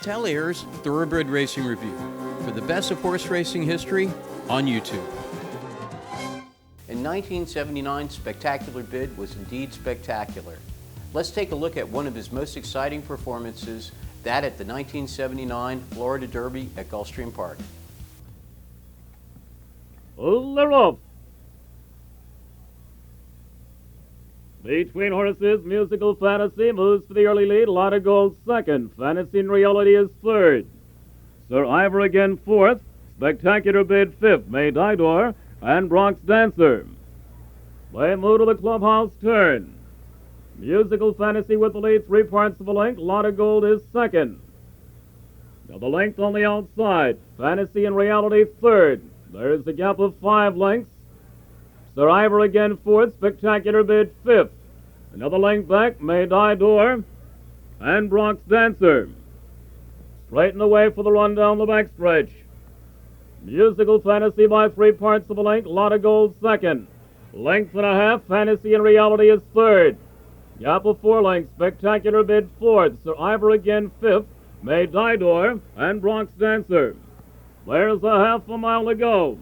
Tellier's Thoroughbred Racing Review for the best of horse racing history on YouTube. In 1979, Spectacular Bid was indeed spectacular. Let's take a look at one of his most exciting performances, that at the 1979 Florida Derby at Gulfstream Park. They're off. Between horses, Musical Fantasy moves to the early lead. Lot of Gold second. Fantasy in Reality is third. Sir Ivor Again fourth. Spectacular Bid fifth. May Didor and Bronx Dancer. Play move to the clubhouse turn. Musical Fantasy with the lead, 3 parts of a length. Lot of Gold is second. Now the length on the outside. Fantasy in Reality third. There's a gap of 5 lengths. Sir Ivor Again fourth, Spectacular Bid fifth. Another length back, May Didor and Bronx Dancer. Straighten away for the run down the backstretch. Musical Fantasy by 3 parts of a length, Lot of Gold second. Length and a half, Fantasy in Reality is third. Gap of 4 lengths, Spectacular Bid fourth, Sir Ivor Again fifth, May Didor and Bronx Dancer. There's a half a mile to go.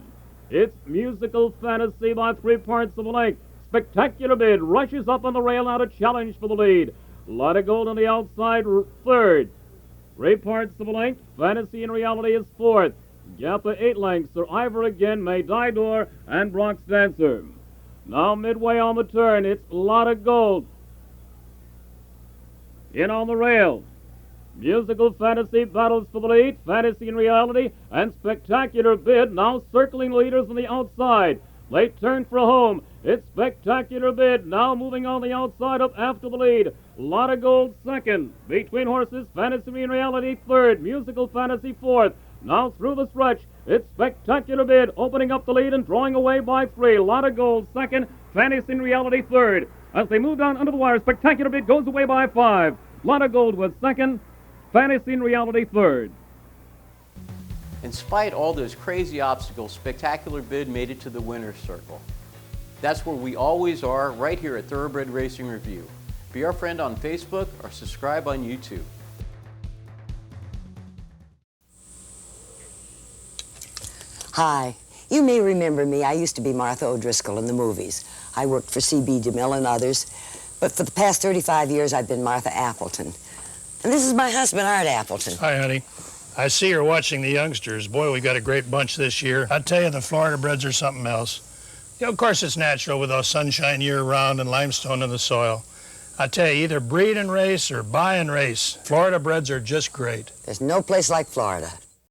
It's Musical Fantasy by 3 parts of a length. Spectacular Bid rushes up on the rail now to challenge for the lead. Lot of Gold on the outside, third. 3 parts of a length. Fantasy in Reality is fourth. Gap of 8 lengths. Sir Ivor Again, May Didor, and Bronx Dancer. Now midway on the turn, it's Lot of Gold. In on the rail. Musical Fantasy battles for the lead. Fantasy in Reality and Spectacular Bid now circling leaders on the outside. Late turn for home. It's Spectacular Bid now moving on the outside up after the lead. Lot of Gold second. Between horses, Fantasy in Reality third. Musical Fantasy fourth. Now through the stretch, it's Spectacular Bid opening up the lead and drawing away by 3. Lot of Gold second. Fantasy in Reality third. As they move down under the wire, Spectacular Bid goes away by 5. Lot of Gold was second. Fantasy in Reality third. In spite of all those crazy obstacles, Spectacular Bid made it to the winner's circle. That's where we always are, right here at Thoroughbred Racing Review. Be our friend on Facebook or subscribe on YouTube. Hi. You may remember me. I used to be Martha O'Driscoll in the movies. I worked for C.B. DeMille and others. But for the past 35 years, I've been Martha Appleton. And this is my husband, Art Appleton. Hi, honey. I see you're watching the youngsters. Boy, we got a great bunch this year. I tell you, the Florida breds are something else. You know, of course, it's natural with all sunshine year-round and limestone in the soil. I tell you, either breed and race or buy and race. Florida breds are just great. There's no place like Florida.